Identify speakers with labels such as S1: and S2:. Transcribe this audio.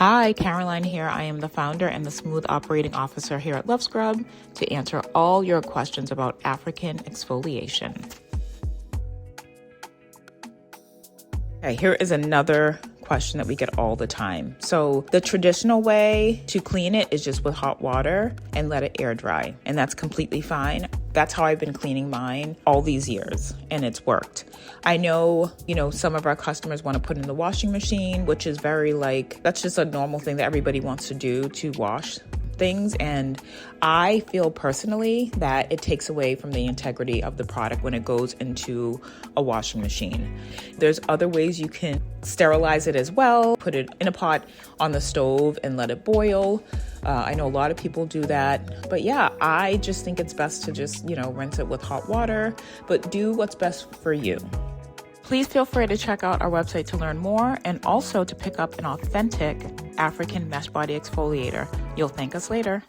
S1: Hi, Caroline here. I am the founder and the smooth operating officer here at Love Scrub to answer all your questions about African exfoliation. Okay, here is another question that we get all the time. So the traditional way to clean it is just with hot water and let it air dry. And that's completely fine. That's how I've been cleaning mine all these years, and it's worked. I know, some of our customers want to put in the washing machine, which is that's just a normal thing that everybody wants to do to wash things. And I feel personally that it takes away from the integrity of the product when it goes into a washing machine. There's other ways you can sterilize it as well. Put it in a pot on the stove and let it boil. I know a lot of people do that, but yeah, I just think it's best to just, rinse it with hot water, but do what's best for you. Please feel free to check out our website to learn more and also to pick up an authentic African mesh body exfoliator. You'll thank us later.